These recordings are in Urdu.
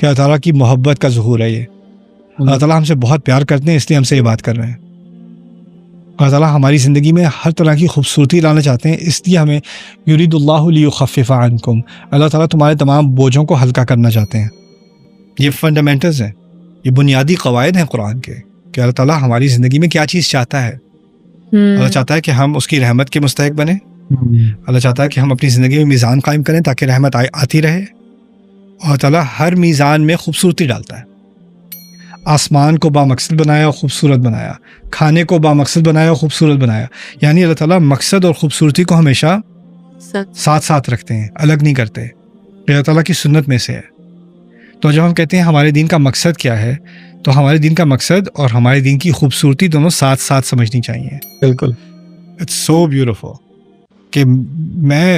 کہ اللہ تعالیٰ کی محبت کا ظہور ہے یہ. اللہ تعالیٰ ہم سے بہت پیار کرتے ہیں، اس لیے ہم سے یہ بات کر رہے ہیں. اللہ تعالیٰ ہماری زندگی میں ہر طرح کی خوبصورتی لانا چاہتے ہیں، اس لیے ہمیں یرید اللہ لیخفف عنکم، اللہ تعالیٰ تمہارے تمام بوجھوں کو ہلکا کرنا چاہتے ہیں. یہ فنڈامنٹلز ہیں، یہ بنیادی قواعد ہیں قرآن کے کہ اللہ تعالیٰ ہماری زندگی میں کیا چیز چاہتا ہے. اللہ چاہتا ہے کہ ہم اس کی رحمت کے مستحق بنیں. اللہ چاہتا ہے کہ ہم اپنی زندگی میں میزان قائم کریں تاکہ رحمت آتی رہے. اللہ تعالیٰ ہر میزان میں خوبصورتی ڈالتا ہے. آسمان کو بامقصد بنایا اور خوبصورت بنایا، کھانے کو بامقصد بنایا اور خوبصورت بنایا. یعنی اللہ تعالیٰ مقصد اور خوبصورتی کو ہمیشہ ساتھ ساتھ رکھتے ہیں، الگ نہیں کرتے. اللہ تعالیٰ کی سنت میں سے ہے. تو جب ہم کہتے ہیں ہمارے دین کا مقصد کیا ہے، تو ہمارے دین کا مقصد اور ہمارے دین کی خوبصورتی دونوں ساتھ ساتھ سمجھنی چاہیے. بالکل. اٹس سو بیوٹیفل کہ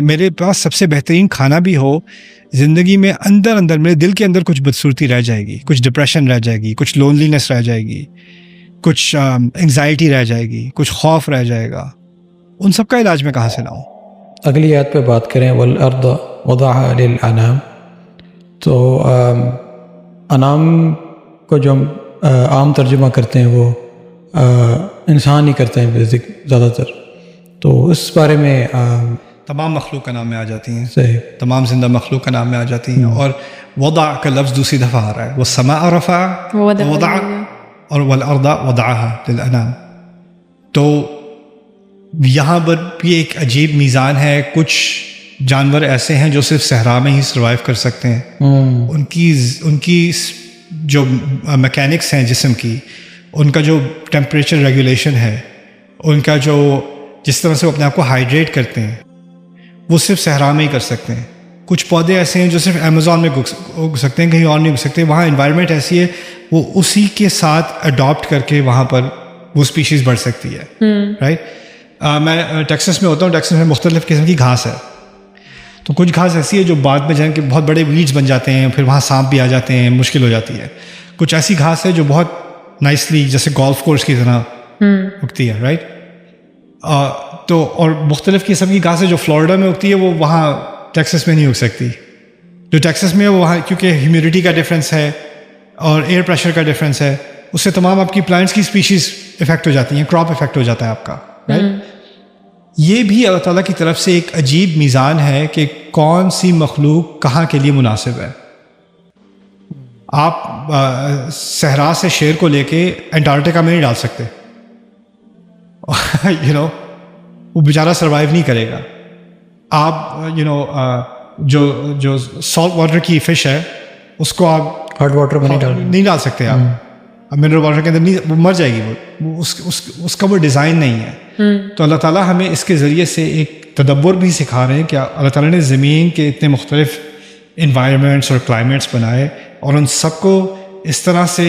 میرے پاس سب سے بہترین کھانا بھی ہو، زندگی میں اندر میرے دل کے اندر کچھ بدصورتی رہ جائے گی، کچھ ڈپریشن رہ جائے گی، کچھ لونلینس رہ جائے گی، کچھ انگزائٹی رہ جائے گی، کچھ خوف رہ جائے گا. ان سب کا علاج میں کہاں سے لاؤں؟ اگلی آیت پہ بات کریں، والارض وضعها للانام. تو انام کو جو ہم عام ترجمہ کرتے ہیں وہ انسان ہی کرتے ہیں بیسک زیادہ تر. تو اس بارے میں تمام مخلوق کا نام میں آ جاتی ہیں، صحیح، تمام زندہ مخلوق کا نام میں آ جاتی ہیں. اور وضع کا لفظ دوسری دفعہ آ رہا ہے، والسماء رفع وضع، اور والارض وضعها للانام. تو یہاں پر بھی ایک عجیب میزان ہے. کچھ جانور ایسے ہیں جو صرف صحرا میں ہی سروائیو کر سکتے ہیں. ان کی جو میکینکس ہیں جسم کی، ان کا جو ٹیمپریچر ریگولیشن ہے، ان کا جو جس طرح سے وہ اپنے آپ کو ہائیڈریٹ کرتے ہیں، وہ صرف صحرا میں ہی کر سکتے ہیں. کچھ پودے ایسے ہیں جو صرف امیزون میں اگ سکتے ہیں، کہیں اور نہیں اگ سکتے. وہاں انوائرمنٹ ایسی ہے، وہ اسی کے ساتھ اڈاپٹ کر کے وہاں پر وہ اسپیشیز بڑھ سکتی ہے. رائٹ. میں ٹیکسس میں ہوتا ہوں. ٹیکسس میں مختلف قسم کی گھاس ہے. تو کچھ گھاس ایسی ہے جو بعد میں جائیں کہ بہت بڑے ویڈز بن جاتے ہیں، پھر وہاں سانپ بھی آ جاتے ہیں، مشکل ہو جاتی ہے. کچھ ایسی گھاس ہے جو بہت نائسلی جیسے گولف کورس کی طرح اگتی ہے. رائٹ. تو اور مختلف قسم کی گھاس ہے جو فلوریڈا میں اگتی ہے، وہ وہاں ٹیکسس میں نہیں اگ سکتی. جو ٹیکسس میں ہے وہ وہاں کیونکہ ہیومیڈیٹی کا ڈفرینس ہے اور ایئر پریشر کا ڈفرینس ہے، اس سے تمام آپ کی پلانٹس کی اسپیشیز افیکٹ ہو جاتی ہیں، کراپ افیکٹ ہو جاتا ہے آپ کا. رائٹ. یہ بھی اللہ تعالیٰ کی طرف سے ایک عجیب میزان ہے کہ کون سی مخلوق کہاں کے لیے مناسب ہے. آپ صحرا سے شیر کو لے کے انٹارکٹیکا میں نہیں ڈال سکتے. وہ بیچارہ سروائیو نہیں کرے گا. آپ جو سالٹ واٹر کی فش ہے اس کو آپ ہاٹ واٹر میں نہیں ڈال سکتے. آپ منرل واٹر کے اندر نہیں، وہ مر جائے گی. وہ اس کا وہ ڈیزائن نہیں ہے. تو اللہ تعالیٰ ہمیں اس کے ذریعے سے ایک تدبر بھی سکھا رہے ہیں کہ اللہ تعالیٰ نے زمین کے اتنے مختلف انوائرمنٹس اور کلائمیٹس بنائے اور ان سب کو اس طرح سے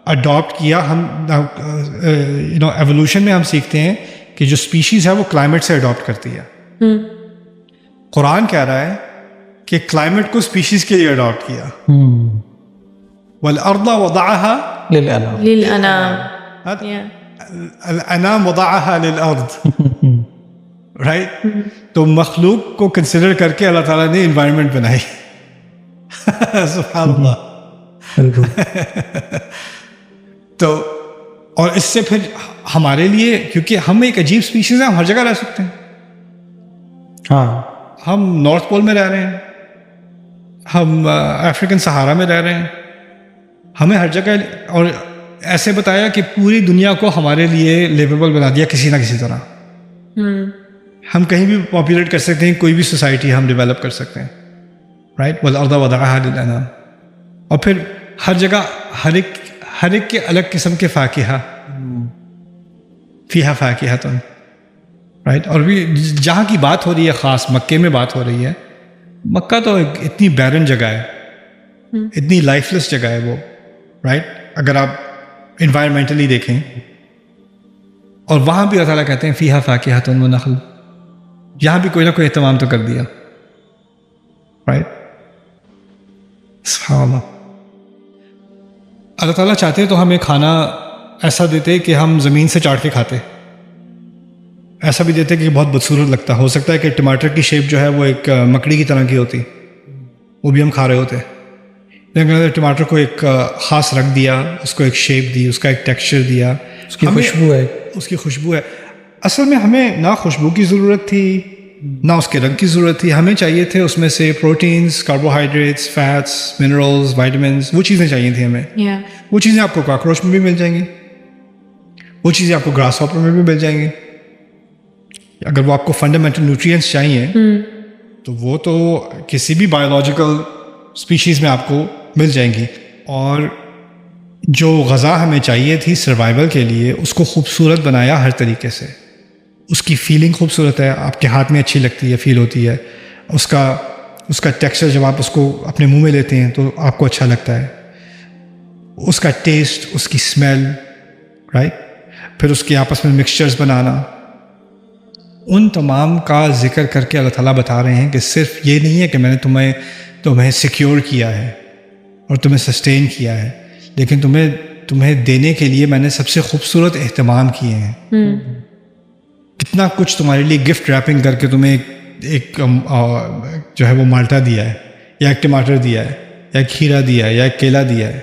اڈاپٹ کیا. ہم ایوولوشن میں ہم سیکھتے ہیں کہ جو اسپیشیز ہے وہ کلائمیٹ سے اڈاپٹ کرتی ہے. قرآن کہہ رہا ہے کہ کلائمیٹ کو اسپیشیز کے لیے اڈاپٹ کیا. والارض وضعها للانام، الانام وضعها للارض. رائٹ. تو مخلوق کو کنسیڈر کر کے اللہ تعالیٰ نے انوائرمنٹ بنائی. سبحان اللہ. تو اور اس سے پھر ہمارے لیے، کیونکہ ہم ایک عجیب اسپیشیز ہیں، ہم ہر جگہ رہ سکتے ہیں. ہاں، ہم نارتھ پول میں رہ رہے ہیں، ہم افریقن صحارا میں رہ رہے ہیں، ہمیں ہر جگہ. اور ایسے بتایا کہ پوری دنیا کو ہمارے لیے لیویبل بنا دیا کسی نہ کسی طرح. ہم کہیں بھی پاپولیٹ کر سکتے ہیں، کوئی بھی سوسائٹی ہم ڈیولپ کر سکتے ہیں. رائٹ. والارض وضعها للانام. اور پھر ہر جگہ ہر ایک کے الگ قسم کے فاکہہ، فیہا فاکہۃ. رائٹ. اور بھی جہاں کی بات ہو رہی ہے، خاص مکے میں بات ہو رہی ہے. مکہ تو اتنی بیرن جگہ ہے، اتنی لائف لیس جگہ ہے وہ. رائٹ. اگر آپ انوائرمنٹلی دیکھیں، اور وہاں بھی اللہ تعالیٰ کہتے ہیں فیہا فاکہۃ ونخل. یہاں بھی کوئی نہ کوئی اہتمام تو کر دیا. رائٹ. سبحان اللہ. اللہ تعالیٰ چاہتے تو ہمیں کھانا ایسا دیتے کہ ہم زمین سے چاٹ کے کھاتے، ایسا بھی دیتے کہ بہت بدصورت لگتا. ہو سکتا ہے کہ ٹماٹر کی شیپ جو ہے وہ ایک مکڑی کی طرح کی ہوتی، وہ بھی ہم کھا رہے ہوتے. لیکن ٹماٹر کو ایک خاص رکھ دیا، اس کو ایک شیپ دی، اس کا ایک ٹیکسچر دیا، اس کی خوشبو ہے، اس کی خوشبو ہے. اصل میں ہمیں نہ خوشبو کی ضرورت تھی نہ اس کے رنگ کی ضرورت تھی، ہمیں چاہیے تھے اس میں سے proteins, carbohydrates, fats, minerals, vitamins, وہ چیزیں چاہیے تھیں ہمیں. وہ چیزیں آپ کو کاکروچ میں بھی مل جائیں گی، وہ چیزیں آپ کو گراس ہاپر میں بھی مل جائیں گی. اگر وہ آپ کو فنڈامنٹل نیوٹریئنٹس چاہیے تو وہ تو کسی بھی بایولوجیکل اسپیشیز میں آپ کو مل جائیں گی. اور جو غذا ہمیں چاہیے تھی سروائیول کے لیے، اس کو خوبصورت بنایا ہر طریقے سے. اس کی فیلنگ خوبصورت ہے، آپ کے ہاتھ میں اچھی لگتی ہے، فیل ہوتی ہے. اس کا ٹیکسچر جب آپ اس کو اپنے منہ میں لیتے ہیں تو آپ کو اچھا لگتا ہے. اس کا ٹیسٹ، اس کی اسمیل، رائٹ. پھر اس کے آپس میں مکسچرز بنانا، ان تمام کا ذکر کر کے اللہ تعالیٰ بتا رہے ہیں کہ صرف یہ نہیں ہے کہ میں نے تمہیں سیکیور کیا ہے اور تمہیں سسٹین کیا ہے، لیکن تمہیں دینے کے لیے میں نے سب سے خوبصورت اہتمام کیے ہیں. کتنا کچھ تمہارے لیے گفٹ ریپنگ کر کے تمہیں ایک جو ہے وہ مالٹا دیا ہے، یا ایک ٹماٹر دیا ہے، یا ایک کھیرا دیا ہے، یا ایک کیلا دیا ہے.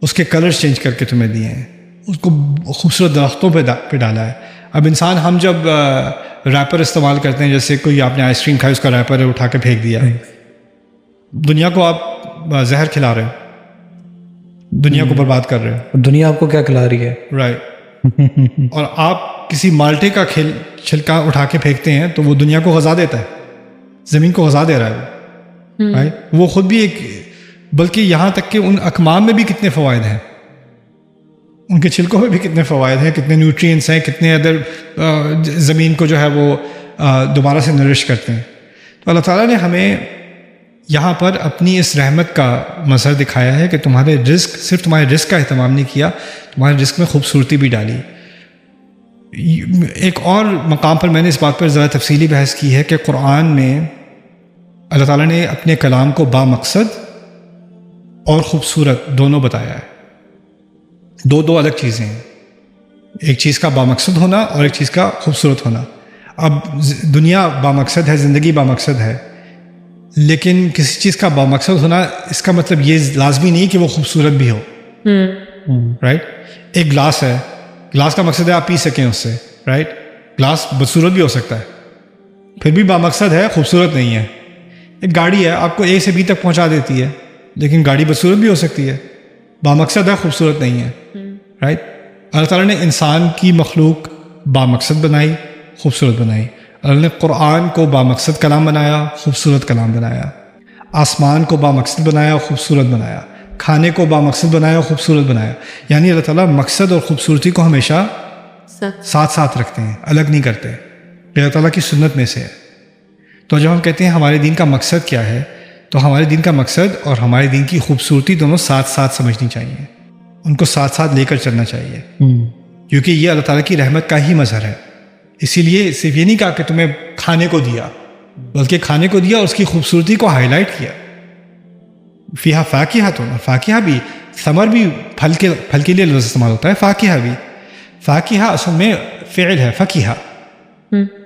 اس کے کلرز چینج کر کے تمہیں دیے ہیں، اس کو خوبصورت درختوں پہ ڈالا ہے. اب انسان، ہم جب ریپر استعمال کرتے ہیں، جیسے کوئی آپ نے آئس کریم کھائی، اس کا ریپر ہے اٹھا کے پھینک دیا. دنیا کو آپ زہر کھلا رہے ہو، دنیا کو برباد کر رہے ہو. دنیا آپ کو کیا کھلا رہی ہے؟ رائٹ. اور آپ کسی مالٹے کا چھلکا اٹھا کے پھینکتے ہیں تو وہ دنیا کو غذا دیتا ہے، زمین کو غذا دے رہا ہے وہ. رائٹ. وہ خود بھی ایک، بلکہ یہاں تک کہ ان اکمام میں بھی کتنے فوائد ہیں، ان کے چھلکوں میں بھی کتنے فوائد ہیں، کتنے نیوٹرینٹس ہیں، کتنے ادر زمین کو جو ہے وہ دوبارہ سے نرش کرتے ہیں. تو اللہ تعالیٰ نے ہمیں یہاں پر اپنی اس رحمت کا مظہر دکھایا ہے کہ تمہارے رزق، صرف تمہارے رزق کا اہتمام نہیں کیا، تمہارے رزق میں خوبصورتی بھی ڈالی. ایک اور مقام پر میں نے اس بات پر ذرا تفصیلی بحث کی ہے کہ قرآن میں اللہ تعالیٰ نے اپنے کلام کو بامقصد اور خوبصورت دونوں بتایا ہے. دو الگ چیزیں ہیں، ایک چیز کا بامقصد ہونا اور ایک چیز کا خوبصورت ہونا. اب دنیا بامقصد ہے، زندگی بامقصد ہے، لیکن کسی چیز کا بامقصد ہونا اس کا مطلب یہ لازمی نہیں کہ وہ خوبصورت بھی ہو. رائٹ. ایک گلاس ہے، گلاس کا مقصد ہے آپ پی سکیں اس سے، رائٹ. گلاس بدصورت بھی ہو سکتا ہے، پھر بھی بامقصد ہے، خوبصورت نہیں ہے. ایک گاڑی ہے، آپ کو اے سے بی تک پہنچا دیتی ہے، لیکن گاڑی بدصورت بھی ہو سکتی ہے، بامقصد ہے، خوبصورت نہیں ہے. رائٹ. اللہ تعالیٰ نے انسان کی مخلوق بامقصد بنائی، خوبصورت بنائی. اللہ نے قرآن کو بامقصد کلام بنایا، خوبصورت کلام بنایا. آسمان کو بامقصد بنایا، خوبصورت بنایا. کھانے کو بامقصد بنایا، خوبصورت بنایا. یعنی اللہ تعالیٰ مقصد اور خوبصورتی کو ہمیشہ ساتھ ساتھ رکھتے ہیں، الگ نہیں کرتے. اللہ تعالیٰ کی سنت میں سے ہے. تو جب ہم کہتے ہیں ہمارے دین کا مقصد کیا ہے، تو ہمارے دین کا مقصد اور ہمارے دین کی خوبصورتی دونوں ساتھ ساتھ سمجھنی چاہیے، ان کو ساتھ ساتھ لے کر چلنا چاہیے، کیونکہ یہ اللہ تعالیٰ کی رحمت کا ہی مظہر ہے. اسی لیے صرف یہ نہیں کہا کہ تمہیں کھانے کو دیا، بلکہ کھانے کو دیا اور اس کی خوبصورتی کو ہائی لائٹ کیا. فیہا فاکہۃ، فاکہہ بھی، ثمر بھی پھل کے لیے لفظ استعمال ہوتا ہے. فاکہہ بھی، فاکہہ اصل میں فعل ہے فکیہہ،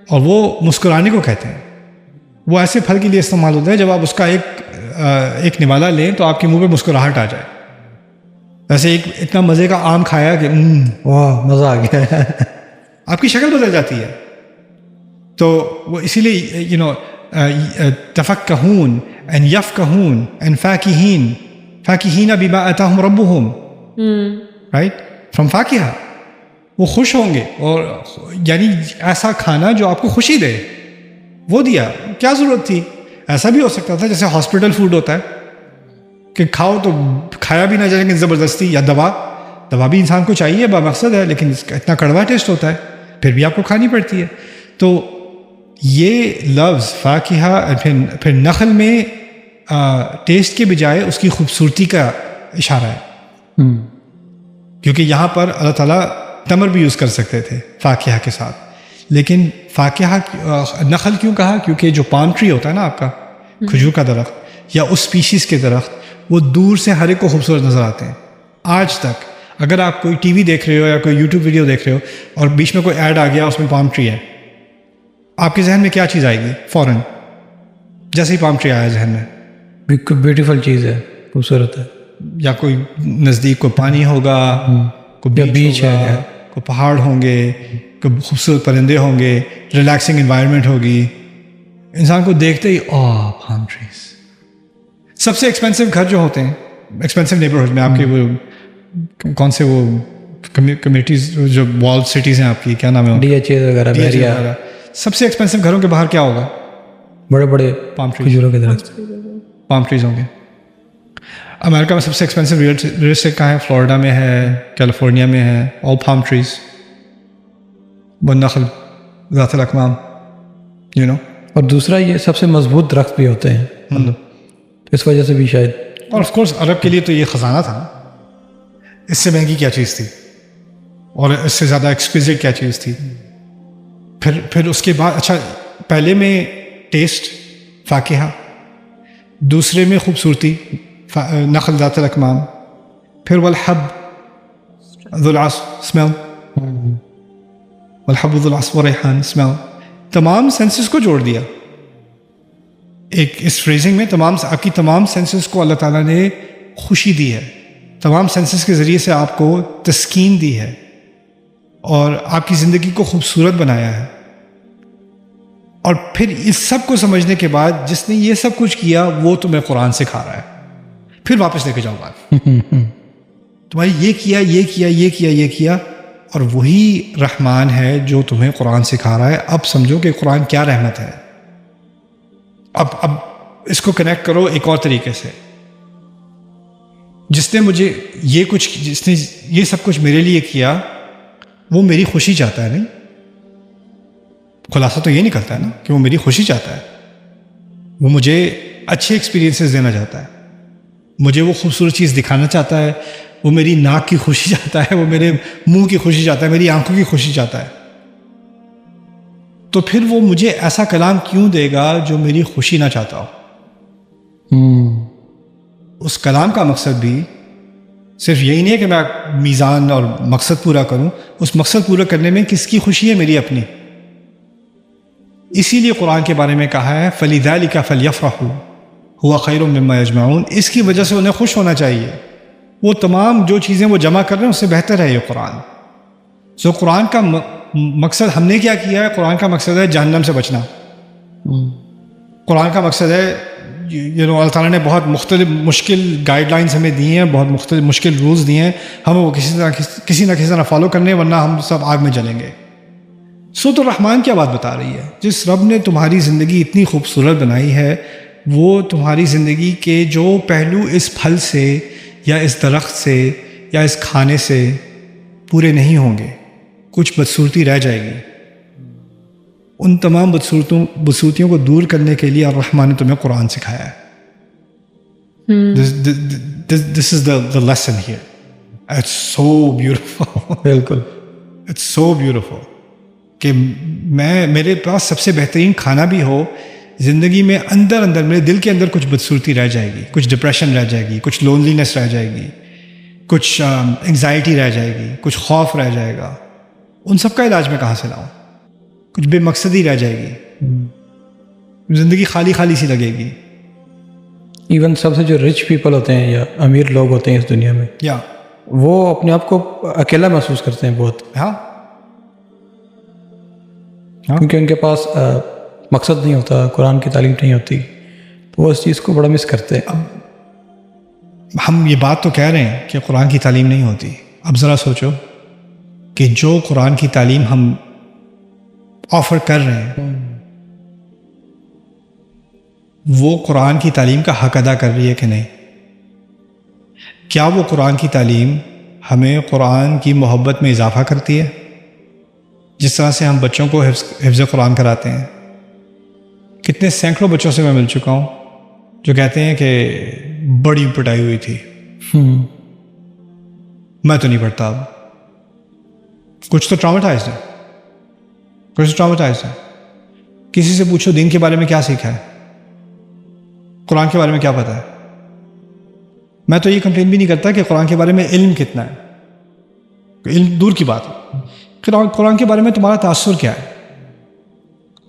اور وہ مسکرانے کو کہتے ہیں. وہ ایسے پھل کے لیے استعمال ہوتا ہے جب آپ اس کا ایک نوالا لیں تو آپ کے منہ پہ مسکراہٹ آ جائے. ویسے ایک اتنا مزے کا آم کھایا کہ واہ مزہ آ گیا، آپ کی شکل بدل جاتی ہے. تو وہ اسی لیے تفکہون ان یفکہون ان فاکہین، فاکہین بما آتاہم ربہم، رائٹ، فرام فاکہہ. وہ خوش ہوں گے، اور یعنی ایسا کھانا جو آپ کو خوشی دے وہ دیا. کیا ضرورت تھی؟ ایسا بھی ہو سکتا تھا جیسے ہاسپٹل فوڈ ہوتا ہے کہ کھاؤ تو کھایا بھی نہ جائے لیکن زبردستی، یا دوا بھی انسان کو چاہیے، بامقصد ہے، لیکن اس کا اتنا کڑوا ٹیسٹ ہوتا ہے، پھر بھی آپ کو کھانی پڑتی ہے. تو یہ لفظ فاکہہ پھر نخل میں ٹیسٹ کے بجائے اس کی خوبصورتی کا اشارہ ہے، کیونکہ یہاں پر اللہ تعالیٰ تمر بھی یوز کر سکتے تھے فاکہہ کے ساتھ، لیکن فاکہہ نخل کیوں کہا؟ کیونکہ جو پام ٹری ہوتا ہے نا آپ کا، کھجور کا درخت یا اس اسپیشیز کے درخت، وہ دور سے ہر ایک کو خوبصورت نظر آتے ہیں. آج تک اگر آپ کوئی ٹی وی دیکھ رہے ہو یا کوئی یوٹیوب ویڈیو دیکھ رہے ہو اور بیچ میں کوئی ایڈ آ گیا اس میں پام ٹری ہے، آپ کے ذہن میں کیا چیز آئے گی؟ فوراً جیسے ہی پام ٹری آیا ذہن میں، بیوٹیفل چیز ہے، خوبصورت ہے. یا کوئی نزدیک کوئی پانی ہوگا, کوئی بیچ ہے, کوئی پہاڑ ہوں گے, کوئی خوبصورت پرندے ہوں گے, ریلیکسنگ انوائرمنٹ ہوگی, انسان کو دیکھتے ہی پام ٹریز. سب سے ایکسپینسو گھر جو ہوتے ہیں ایکسپینسو نیبرہڈ میں, آپ کے وہ کون سے وہ کمیونٹیز جو وال سٹیز ہیں آپ کی, کیا نام ہے, DHA وغیرہ, سب سے ایکسپینسو گھروں کے باہر کیا ہوگا؟ بڑے بڑے پام کھجوروں کے درخت, پام ٹریز ہوں گے. امریکہ میں سب سے ایکسپینسو ریل اسٹیٹ کہاں ہے؟ فلوریڈا میں ہے, کیلیفورنیا میں ہے, آل پام ٹریز, والنخل ذات الاکمام, اور دوسرا یہ سب سے مضبوط درخت بھی ہوتے ہیں, مطلب اس وجہ سے بھی شاید. اور آف کورس عرب کے لیے تو یہ خزانہ تھا, اس سے مہنگی کیا چیز تھی اور اس سے زیادہ ایکسکوزیٹ کیا چیز تھی. پھر اس کے بعد اچھا, پہلے میں ٹیسٹ فاکہہ, دوسرے میں خوبصورتی نخل ذات الاکمام, پھر والحب ذو العصف اسمیل, والحب ذو العصف والریحان اسمیل. تمام سینسز کو جوڑ دیا ایک اس فریزنگ میں. آپ کی تمام سینسز کو اللہ تعالیٰ نے خوشی دی ہے, تمام سینسز کے ذریعے سے آپ کو تسکین دی ہے اور آپ کی زندگی کو خوبصورت بنایا ہے. اور پھر اس سب کو سمجھنے کے بعد جس نے یہ سب کچھ کیا وہ تمہیں قرآن سکھا رہا ہے. پھر واپس لے کے جاؤ بات, تمہاری یہ کیا یہ کیا یہ کیا یہ کیا, اور وہی رحمان ہے جو تمہیں قرآن سکھا رہا ہے. اب سمجھو کہ قرآن کیا رحمت ہے. اب اس کو کنیکٹ کرو ایک اور طریقے سے. جس نے مجھے جس نے یہ سب کچھ میرے لیے کیا وہ میری خوشی چاہتا ہے. نہیں, خلاصہ تو یہ نکلتا ہے نا کہ وہ میری خوشی چاہتا ہے, وہ مجھے اچھے ایکسپیرینسز دینا چاہتا ہے, مجھے وہ خوبصورت چیز دکھانا چاہتا ہے, وہ میری ناک کی خوشی چاہتا ہے, وہ میرے منہ کی خوشی چاہتا ہے, میری آنکھوں کی خوشی چاہتا ہے. تو پھر وہ مجھے ایسا کلام کیوں دے گا جو میری خوشی نہ چاہتا ہو؟ اس کلام کا مقصد بھی صرف یہی نہیں ہے کہ میں میزان اور مقصد پورا کروں, اس مقصد پورا کرنے میں کس کی خوشی ہے؟ میری اپنی. اسی لیے قرآن کے بارے میں کہا ہے فَلِذَلِكَ فَلْيَفْرَحُوا هُوَ خَيْرٌ مِّمَّا يَجْمَعُونَ. اس کی وجہ سے انہیں خوش ہونا چاہیے. وہ تمام جو چیزیں وہ جمع کر رہے ہیں اس سے بہتر ہے یہ قرآن. سو قرآن کا مقصد ہم نے کیا کیا ہے؟ قرآن کا مقصد ہے جہنم سے بچنا. قرآن کا مقصد ہے اللہ تعالیٰ نے بہت مختلف مشکل گائیڈ لائنس ہمیں دی ہیں, بہت مختلف مشکل رولز دیے ہیں, ہمیں وہ کسی نہ کسی طرح فالو کرنے, ورنہ ہم سب آگ میں جلیں گے. سو تو رحمان کیا بات بتا رہی ہے؟ جس رب نے تمہاری زندگی اتنی خوبصورت بنائی ہے وہ تمہاری زندگی کے جو پہلو اس پھل سے یا اس درخت سے یا اس کھانے سے پورے نہیں ہوں گے, کچھ بدصورتی رہ جائے گی. ان تمام بدصورتیوں کو دور کرنے کے لیے الرحمن نے تمہیں قرآن سکھایا ہے. This is the lesson here. It's so beautiful. بالکل, It's so beautiful. کہ میرے پاس سب سے بہترین کھانا بھی ہو, زندگی میں اندر میرے دل کے اندر کچھ بدصورتی رہ جائے گی, کچھ ڈپریشن رہ جائے گی, کچھ لونلینس رہ جائے گی, کچھ انگزائٹی رہ جائے گی, کچھ خوف رہ جائے گا. ان سب کا علاج میں کہاں سے لاؤں؟ کچھ بے مقصدی رہ جائے گی, زندگی خالی خالی سی لگے گی. ایون سب سے جو رچ پیپل ہوتے ہیں یا امیر لوگ ہوتے ہیں اس دنیا میں, یا وہ اپنے آپ کو اکیلا محسوس کرتے ہیں بہت. ہاں, کیونکہ ان کے پاس مقصد نہیں ہوتا, قرآن کی تعلیم نہیں ہوتی, تو وہ اس چیز کو بڑا مس کرتے ہیں. اب ہم یہ بات تو کہہ رہے ہیں کہ قرآن کی تعلیم نہیں ہوتی. اب ذرا سوچو کہ جو قرآن کی تعلیم ہم آفر کر رہے ہیں وہ قرآن کی تعلیم کا حق ادا کر رہی ہے کہ نہیں؟ کیا وہ قرآن کی تعلیم ہمیں قرآن کی محبت میں اضافہ کرتی ہے؟ جس طرح سے ہم بچوں کو حفظ قرآن کراتے ہیں. کتنے سینکڑوں بچوں سے میں مل چکا ہوں جو کہتے ہیں کہ بڑی پٹائی ہوئی تھی, میں تو نہیں پڑھتا. اب کچھ تو ٹراؤماٹائزڈ ہے, کسی سے پوچھو دین کے بارے میں کیا سیکھا ہے, قرآن کے بارے میں کیا پتہ ہے. میں تو یہ کمپلین بھی نہیں کرتا کہ قرآن کے بارے میں علم کتنا ہے, علم دور کی بات ہے. قرآن کے بارے میں تمہارا تاثر کیا ہے,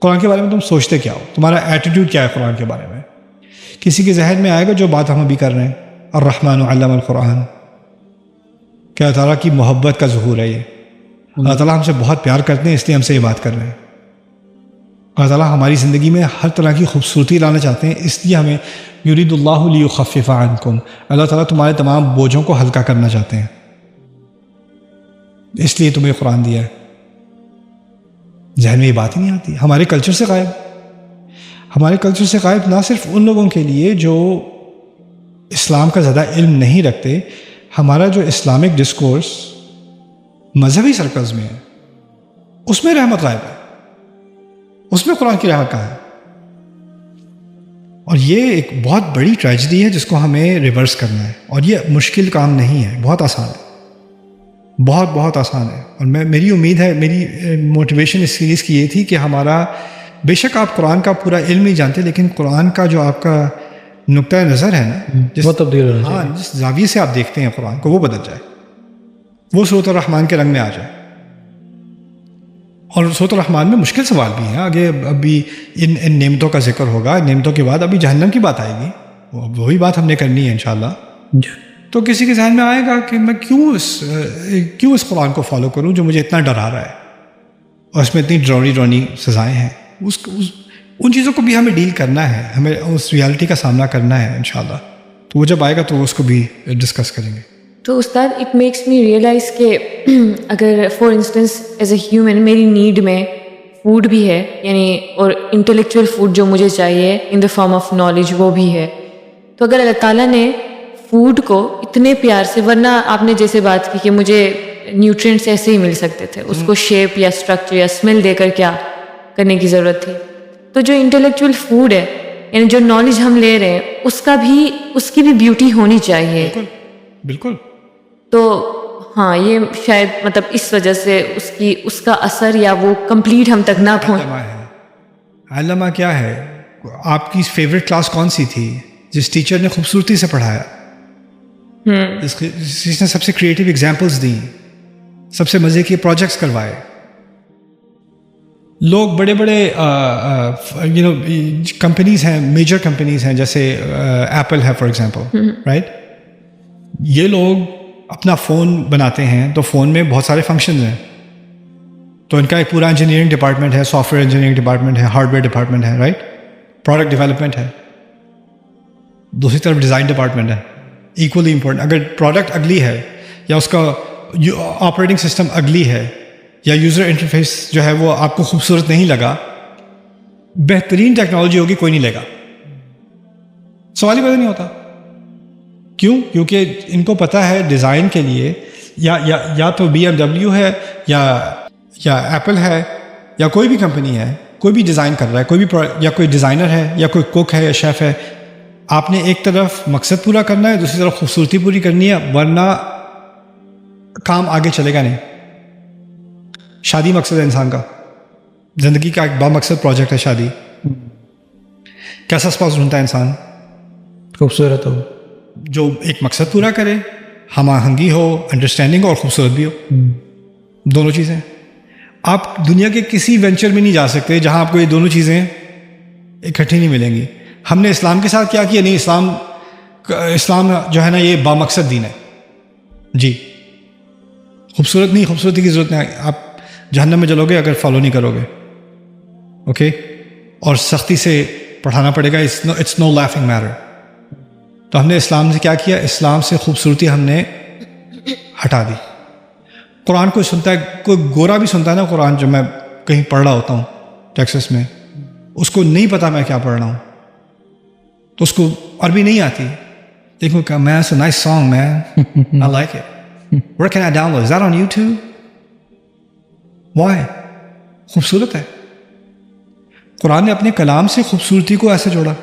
قرآن کے بارے میں تم سوچتے کیا ہو, تمہارا ایٹیٹیوڈ کیا ہے قرآن کے بارے میں. کسی کے ذہن میں آئے گا جو بات ہم ابھی کر رہے ہیں, الرحمن علم القرآن، کہ اللہ تعالیٰ کی محبت کا ظہور ہے یہ. اللہ تعالیٰ ہم سے بہت پیار کرتے ہیں، اس لیے ہم سے یہ بات کر رہے ہیں. اللہ تعالیٰ ہماری زندگی میں ہر طرح کی خوبصورتی لانا چاہتے ہیں، اس لیے ہمیں یرید اللہ لیخفف عنکم، اللہ تعالیٰ تمہارے تمام بوجھوں کو ہلکا کرنا چاہتے ہیں، اس لیے تمہیں قرآن دیا ہے. ذہن میں یہ بات ہی نہیں آتی، ہمارے کلچر سے غائب. ہمارے کلچر سے غائب نہ صرف ان لوگوں کے لیے جو اسلام کا زیادہ علم نہیں رکھتے، ہمارا جو اسلامک ڈسکورس مذہبی سرکلز میں ہے اس میں رحمت غائب ہے، اس میں قرآن کی رحمت کہاں ہے. اور یہ ایک بہت بڑی ٹریجڈی ہے جس کو ہمیں ریورس کرنا ہے، اور یہ مشکل کام نہیں ہے، بہت آسان ہے، بہت بہت آسان ہے. اور میری امید ہے، میری موٹیویشن اس سیریز کی یہ تھی کہ ہمارا، بے شک آپ قرآن کا پورا علم نہیں جانتے، لیکن قرآن کا جو آپ کا نقطۂ نظر ہے نا، وہ تبدیل ہونا چاہیے. جس زاویے سے آپ دیکھتے ہیں قرآن کو، وہ بدل جائے، وہ سورۃ الرحمن کے رنگ میں آ جائے. اور سورۃ الرحمن میں مشکل سوال بھی ہیں، آگے ابھی ان نعمتوں کا ذکر ہوگا، نعمتوں کے بعد ابھی جہنم کی بات آئے گی، وہی بات ہم نے کرنی ہے انشاءاللہ. تو کسی کے ذہن میں آئے گا کہ میں کیوں اس قرآن کو فالو کروں جو مجھے اتنا ڈرا رہا ہے، اور اس میں اتنی ڈرونی سزائیں ہیں. ان چیزوں کو بھی ہمیں ڈیل کرنا ہے، ہمیں اس ریالٹی کا سامنا کرنا ہے انشاءاللہ. تو وہ جب آئے گا تو اس کو بھی ڈسکس کریں گے. تو استاد، اٹ میکس می ریئلائز کہ اگر for instance as a human میری نیڈ میں فوڈ بھی ہے، یعنی اور انٹلیکچوئل فوڈ جو مجھے چاہیے ان دا فارم آف نالج وہ بھی ہے، تو اگر اللہ تعالیٰ نے فوڈ کو اتنے پیار سے، ورنہ آپ نے جیسے بات کی کہ مجھے نیوٹرینٹس ایسے ہی مل سکتے تھے، اس کو شیپ یا اسٹرکچر یا اسمیل دے کر کیا کرنے کی ضرورت تھی. تو جو انٹلیکچوئل فوڈ ہے، یعنی جو نالج ہم لے رہے ہیں، اس کی بھی بیوٹی ہونی چاہیے. بالکل. تو ہاں، یہ شاید مطلب اس وجہ سے اس کا اثر یا وہ کمپلیٹ ہم تک نہ پہنچ. علامہ کیا ہے؟ آپ کی فیوریٹ کلاس کون سی تھی جس ٹیچر نے خوبصورتی سے پڑھایا، جس نے سب سے کریٹیو ایگزامپلس دیں، سب سے مزے کے پروجیکٹس کروائے. لوگ بڑے بڑے کمپنیز ہیں، میجر کمپنیز ہیں، جیسے ایپل ہے فار ایگزامپل، رائٹ. یہ لوگ اپنا فون بناتے ہیں تو فون میں بہت سارے فنکشنز ہیں، تو ان کا ایک پورا انجینئرنگ ڈپارٹمنٹ ہے، سافٹ ویئر انجینئرنگ ڈپارٹمنٹ ہے، ہارڈ ویئر ڈپارٹمنٹ ہے، رائٹ. پروڈکٹ ڈیولپمنٹ ہے، دوسری طرف ڈیزائن ڈپارٹمنٹ ہے، ایکولی امپورٹنٹ. اگر پروڈکٹ اگلی ہے، یا اس کا آپریٹنگ سسٹم اگلی ہے، یا یوزر انٹرفیس جو ہے وہ آپ کو خوبصورت نہیں لگا، بہترین ٹیکنالوجی ہوگی کوئی نہیں لے گا، سوال ہی پیدا نہیں ہوتا. کیوں؟ کیونکہ ان کو پتہ ہے ڈیزائن کے لیے یا تو BMW ہے یا ایپل ہے یا کوئی بھی کمپنی ہے، کوئی بھی ڈیزائن کر رہا ہے، کوئی بھی یا کوئی ڈیزائنر ہے یا کوئی کوک ہے یا شیف ہے، آپ نے ایک طرف مقصد پورا کرنا ہے، دوسری طرف خوبصورتی پوری کرنی ہے، ورنہ کام آگے چلے گا نہیں. شادی مقصد ہے انسان کا، زندگی کا ایک بامقصد پروجیکٹ ہے شادی. کیسا اسپاؤس ڈھونڈتا ہے انسان؟ خوبصورت ہو، جو ایک مقصد پورا کرے، ہم آہنگی ہو، انڈرسٹینڈنگ اور خوبصورت بھی ہو، دونوں چیزیں. آپ دنیا کے کسی وینچر میں نہیں جا سکتے جہاں آپ کو یہ دونوں چیزیں اکٹھی نہیں ملیں گی. ہم نے اسلام کے ساتھ کیا کیا؟ نہیں، اسلام جو ہے نا یہ بامقصد دین ہے جی. خوبصورت نہیں، خوبصورتی کی ضرورت نہیں، آپ جہنم میں جلو گے اگر فالو نہیں کرو گے. اوکے. اور سختی سے پڑھانا پڑے گا، اٹس نو لافنگ میٹر. تو ہم نے اسلام سے کیا کیا؟ اسلام سے خوبصورتی ہم نے ہٹا دی. قرآن کوئی سنتا ہے، کوئی گورا بھی سنتا ہے نا قرآن، جو میں کہیں پڑھ رہا ہوتا ہوں ٹیکسس میں، اس کو نہیں پتا میں کیا پڑھ رہا ہوں، تو اس کو عربی نہیں آتی. دیکھو کہ میں it's a nice song man, I like it. Where can I download? Is that on YouTube? Why? خوبصورت ہے. قرآن نے اپنے کلام سے خوبصورتی کو ایسے جوڑا.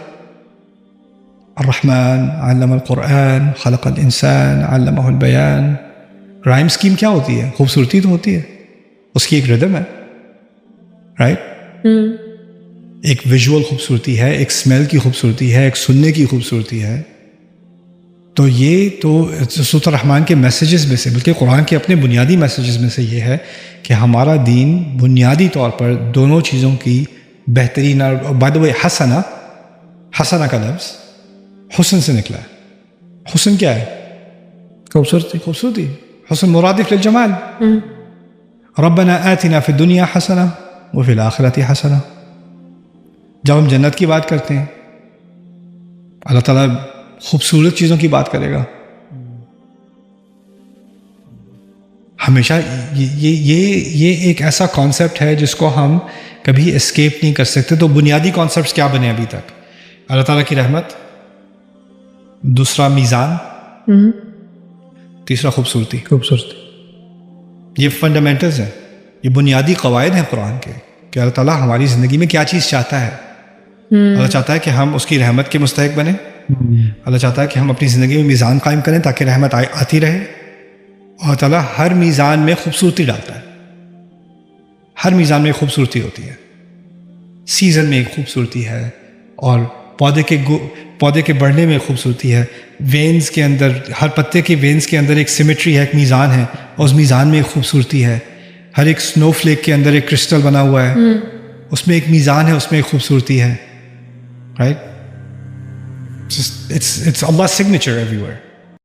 الرحمن علم القرآن خلق الانسان علمہ البیان. رائم اسکیم کیا ہوتی ہے؟ خوبصورتی تو ہوتی ہے، اس کی ایک ردم ہے، رائٹ. ایک ویژول خوبصورتی ہے، ایک اسمیل کی خوبصورتی ہے، ایک سننے کی خوبصورتی ہے. تو یہ تو سورۃ الرحمن کے میسیجز میں سے، بلکہ قرآن کے اپنے بنیادی میسیجز میں سے یہ ہے کہ ہمارا دین بنیادی طور پر دونوں چیزوں کی بہترین. اور بائی دا وے حسنہ کا لفظ حسن سے نکلا ہے. حسن کیا ہے؟ خوبصورتی. خوبصورتی. حسن مرادف للجمال. ربنا آتنا فی الدنیا حسنہ وفی الآخرۃ حسنہ. جب ہم جنت کی بات کرتے ہیں اللہ تعالیٰ خوبصورت چیزوں کی بات کرے گا. ہمیشہ یہ ایک ایسا کانسیپٹ ہے جس کو ہم کبھی اسکیپ نہیں کر سکتے. تو بنیادی کانسیپٹس کیا بنے ابھی تک؟ اللہ تعالیٰ کی رحمت، دوسرا میزان، تیسرا خوبصورتی. یہ فنڈامنٹلز ہیں، یہ بنیادی قواعد ہیں قرآن کے کہ اللہ تعالیٰ ہماری زندگی میں کیا چیز چاہتا ہے. اللہ چاہتا ہے کہ ہم اس کی رحمت کے مستحق بنیں. اللہ چاہتا ہے کہ ہم اپنی زندگی میں میزان قائم کریں تاکہ رحمت آتی رہے. اللہ تعالیٰ ہر میزان میں خوبصورتی ڈالتا ہے. ہر میزان میں خوبصورتی ہوتی ہے. سیزن میں ایک خوبصورتی ہے، اور پودے کے بڑھنے میں خوبصورتی ہے. وینز کے اندر، ہر پتے کے وینز کے اندر ایک سیمیٹری ہے، ایک میزان ہے، اور اس میزان میں ایک خوبصورتی ہے. ہر ایک سنو فلیک کے اندر ایک کرسٹل بنا ہوا ہے، اس میں ایک میزان ہے، اس میں ایک خوبصورتی ہے. Right? It's Allah's signature everywhere.